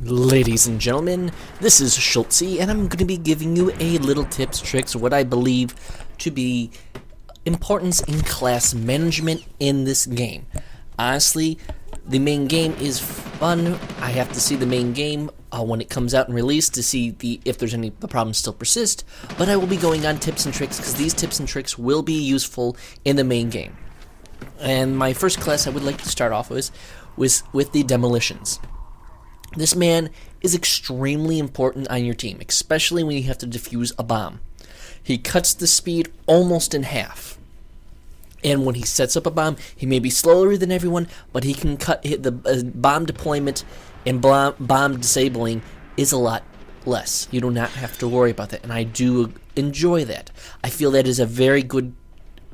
Ladies and gentlemen, this is Schultze, and I'm going to be giving you a little tips, tricks, what I believe to be importance in class management in this game. Honestly, the main game is fun. I have to see the main game when it comes out and released to see if there's the problems still persist, but I will be going on tips and tricks because these tips and tricks will be useful in the main game. And my first class I would like to start off with the demolitions. This man is extremely important on your team, especially when you have to defuse a bomb. He cuts the speed almost in half. And when he sets up a bomb, he may be slower than everyone, but he can the bomb deployment and bomb disabling is a lot less. You do not have to worry about that, and I do enjoy that. I feel that is a very good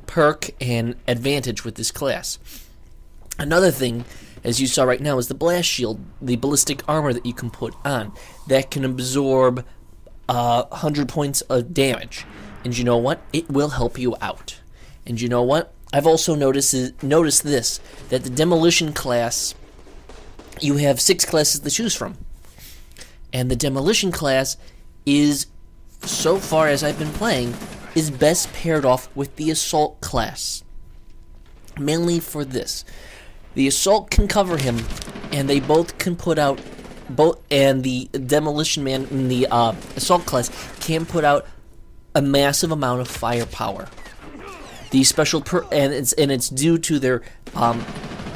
perk and advantage with this class. Another thing, as you saw right now, is the blast shield, the ballistic armor that you can put on. That can absorb 100 points of damage. And you know what? It will help you out. And you know what? I've also noticed this, that the demolition class, you have 6 classes to choose from. And the demolition class is, so far as I've been playing, is best paired off with the assault class. Mainly for this. The assault can cover him, and they both can put out and the demolition man in the assault class can put out a massive amount of firepower. The special and it's due to their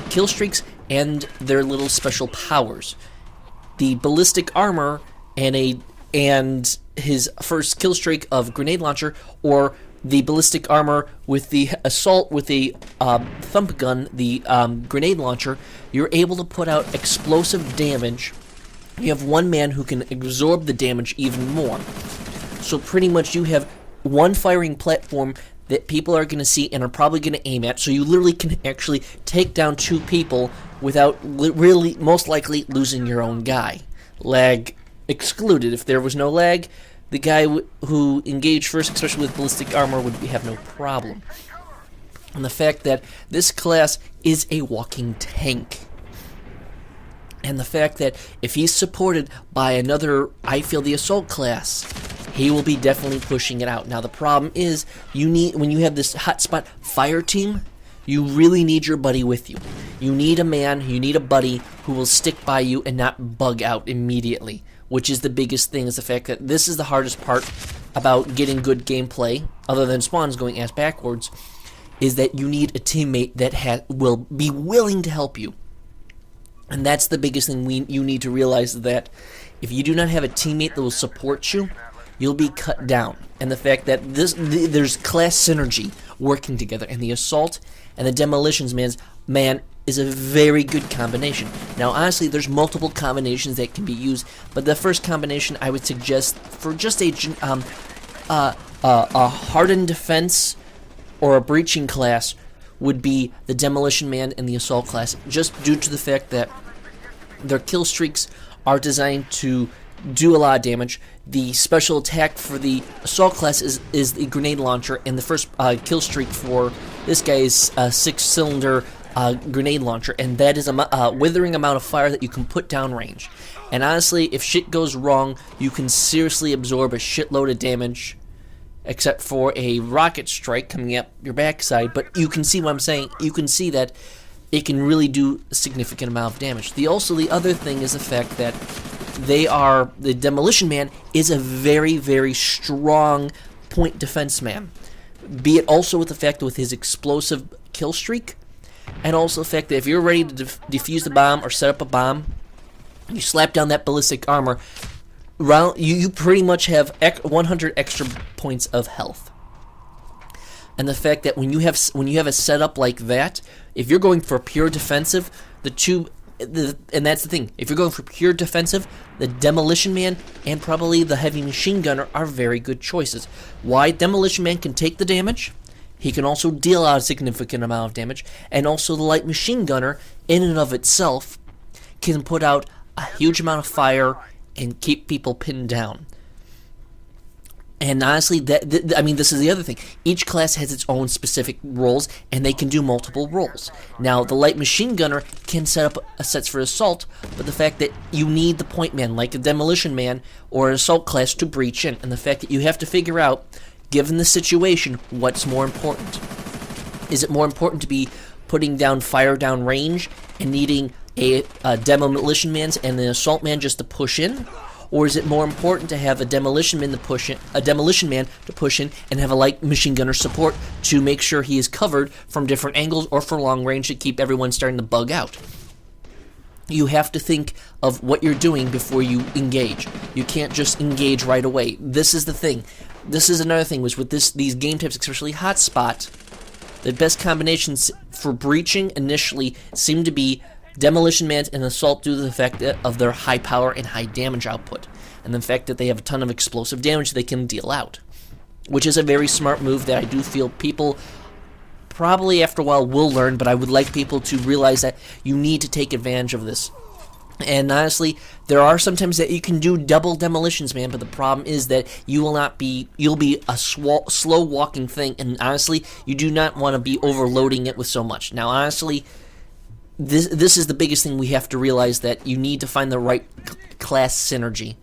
kill streaks and their little special powers. The ballistic armor and his first kill streak of grenade launcher, or the ballistic armor with the assault with the thump gun, the grenade launcher, you're able to put out explosive damage. You have one man who can absorb the damage even more. So pretty much you have one firing platform that people are going to see and are probably going to aim at, so you literally can actually take down 2 people without really, most likely, losing your own guy. Lag excluded. If there was no lag, the guy who engaged first, especially with ballistic armor, would have no problem. And the fact that this class is a walking tank. And the fact that if he's supported by another, I feel, the assault class, he will be definitely pushing it out. Now the problem is, when you have this hotspot fire team, you really need your buddy with you. You need a buddy who will stick by you and not bug out immediately. Which is the biggest thing, is the fact that this is the hardest part about getting good gameplay, other than spawns going ass backwards, is that you need a teammate that will be willing to help you. And that's the biggest thing you need to realize, that if you do not have a teammate that will support you, you'll be cut down. And the fact that there's class synergy working together, and the assault and the demolitions man is a very good combination. Now, honestly, there's multiple combinations that can be used, but the first combination I would suggest for just a hardened defense or a breaching class would be the demolition man and the assault class, just due to the fact that their kill streaks are designed to do a lot of damage. The special attack for the assault class is the grenade launcher, and the first kill streak for this guy is a 6-cylinder grenade launcher, and that is a withering amount of fire that you can put down range. And honestly, if shit goes wrong, you can seriously absorb a shitload of damage, except for a rocket strike coming up your backside. But you can see what I'm saying. You can see that it can really do a significant amount of damage. The other thing is the fact that the demolition man is a very, very strong point defense man. Be it also with the fact that with his explosive kill streak, and also the fact that if you're ready to defuse the bomb or set up a bomb, you slap down that ballistic armor, you pretty much have 100 extra points of health. And the fact that when you have a setup like that, if you're going for pure defensive, and that's the thing, if you're going for pure defensive, the demolition man and probably the heavy machine gunner are very good choices. Why? Demolition man can take the damage. He can also deal out a significant amount of damage, and also the light machine gunner, in and of itself, can put out a huge amount of fire and keep people pinned down. And honestly, I mean, this is the other thing. Each class has its own specific roles, and they can do multiple roles. Now, the light machine gunner can set up sets for assault, but the fact that you need the point man, like a demolition man or an assault class, to breach in, and the fact that you have to figure out, given the situation, what's more important. Is it more important to be putting down fire down range and needing a demolition man and an assault man just to push in? Or is it more important to have a demolition man to push in, and have a light machine gunner support to make sure he is covered from different angles or for long range to keep everyone starting to bug out? You have to think of what you're doing before you engage. You can't just engage right away. This is the thing. This is another thing, was with these game types, especially Hotspot, the best combinations for breaching initially seem to be Demolition Man and Assault due to the fact of their high power and high damage output, and the fact that they have a ton of explosive damage they can deal out, which is a very smart move that I do feel people probably after a while will learn, but I would like people to realize that you need to take advantage of this. And honestly, there are sometimes that you can do double demolitions, man, but the problem is that you'll be a slow walking thing, and honestly, you do not want to be overloading it with so much. Now, honestly, This is the biggest thing we have to realize, that you need to find the right class synergy.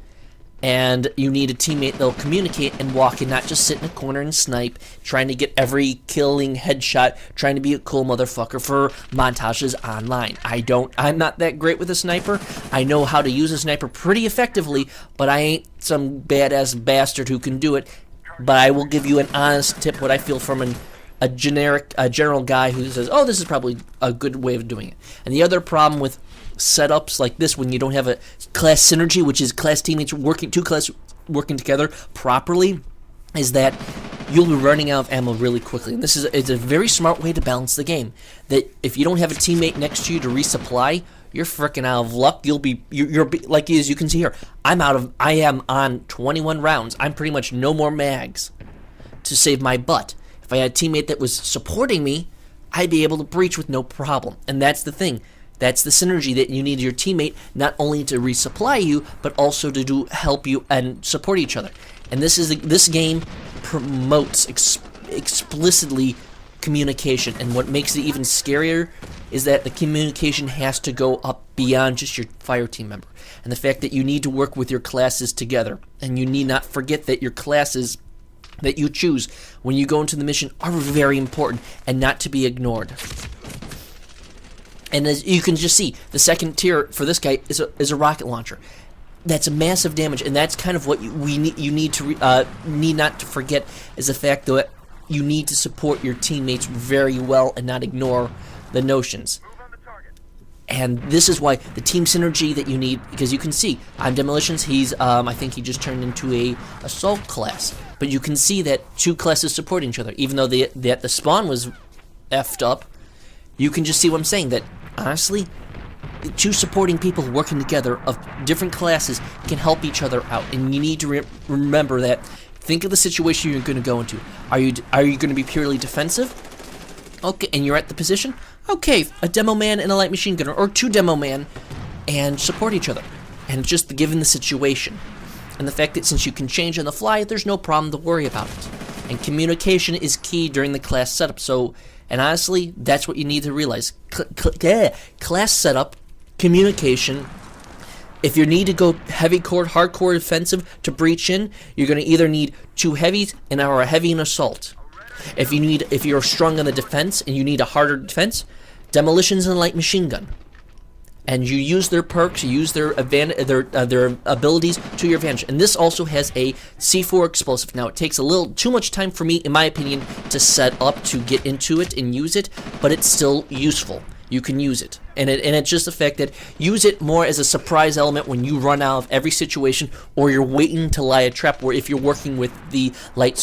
And you need a teammate that'll communicate and walk and not just sit in a corner and snipe, trying to get every killing headshot, trying to be a cool motherfucker for montages online. I'm not that great with a sniper. I know how to use a sniper pretty effectively, but I ain't some badass bastard who can do it. But I will give you an honest tip, what I feel from a general guy who says, oh, this is probably a good way of doing it. And the other problem with setups like this, when you don't have a class synergy, which is class teammates two class working together properly, is that you'll be running out of ammo really quickly. And it's a very smart way to balance the game. That if you don't have a teammate next to you to resupply, you're freaking out of luck. You're like, as you can see here, I am on 21 rounds. I'm pretty much no more mags to save my butt. If I had a teammate that was supporting me, I'd be able to breach with no problem. And that's the thing. That's the synergy that you need your teammate, not only to resupply you, but also to help you and support each other. And this game promotes explicitly communication. And what makes it even scarier is that the communication has to go up beyond just your fire team member. And the fact that you need to work with your classes together. And you need not forget that your classes that you choose when you go into the mission are very important and not to be ignored. And as you can just see, the second tier for this guy is a rocket launcher. That's a massive damage, and that's kind of what you need not to forget, is the fact that you need to support your teammates very well and not ignore the notions. And this is why the team synergy that you need, because you can see, I'm Demolitions, he's, I think he just turned into a assault class. But you can see that two classes support each other. Even though the spawn was effed up, you can just see what I'm saying, that, honestly, two supporting people working together of different classes can help each other out. And you need to remember that. Think of the situation you're going to go into. Are you going to be purely defensive? Okay, and you're at the position? Okay, a demo man and a light machine gunner, or two demo man, and support each other. And just given the situation. And the fact that since you can change on the fly, there's no problem to worry about it. And communication is key during the class setup. So, and honestly, that's what you need to realize. Class setup, communication. If you need to go heavy core, hardcore defensive to breach in, you're going to either need two heavies or a heavy and assault. If you're strong on the defense and you need a harder defense, demolitions and light machine gun. And you use their perks, you use their abilities to your advantage. And this also has a C4 explosive. Now, it takes a little too much time for me, in my opinion, to set up to get into it and use it, but it's still useful. You can use it. And it's just the fact that use it more as a surprise element when you run out of every situation, or you're waiting to lie a trap, or if you're working with the light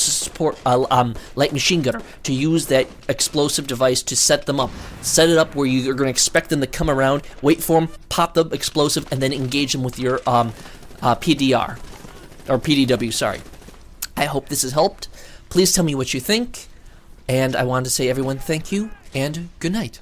machine gunner, to use that explosive device to set them up. Set it up where you're going to expect them to come around, wait for them, pop the explosive, and then engage them with your PDR. Or PDW, sorry. I hope this has helped. Please tell me what you think. And I wanted to say, everyone, thank you, and good night.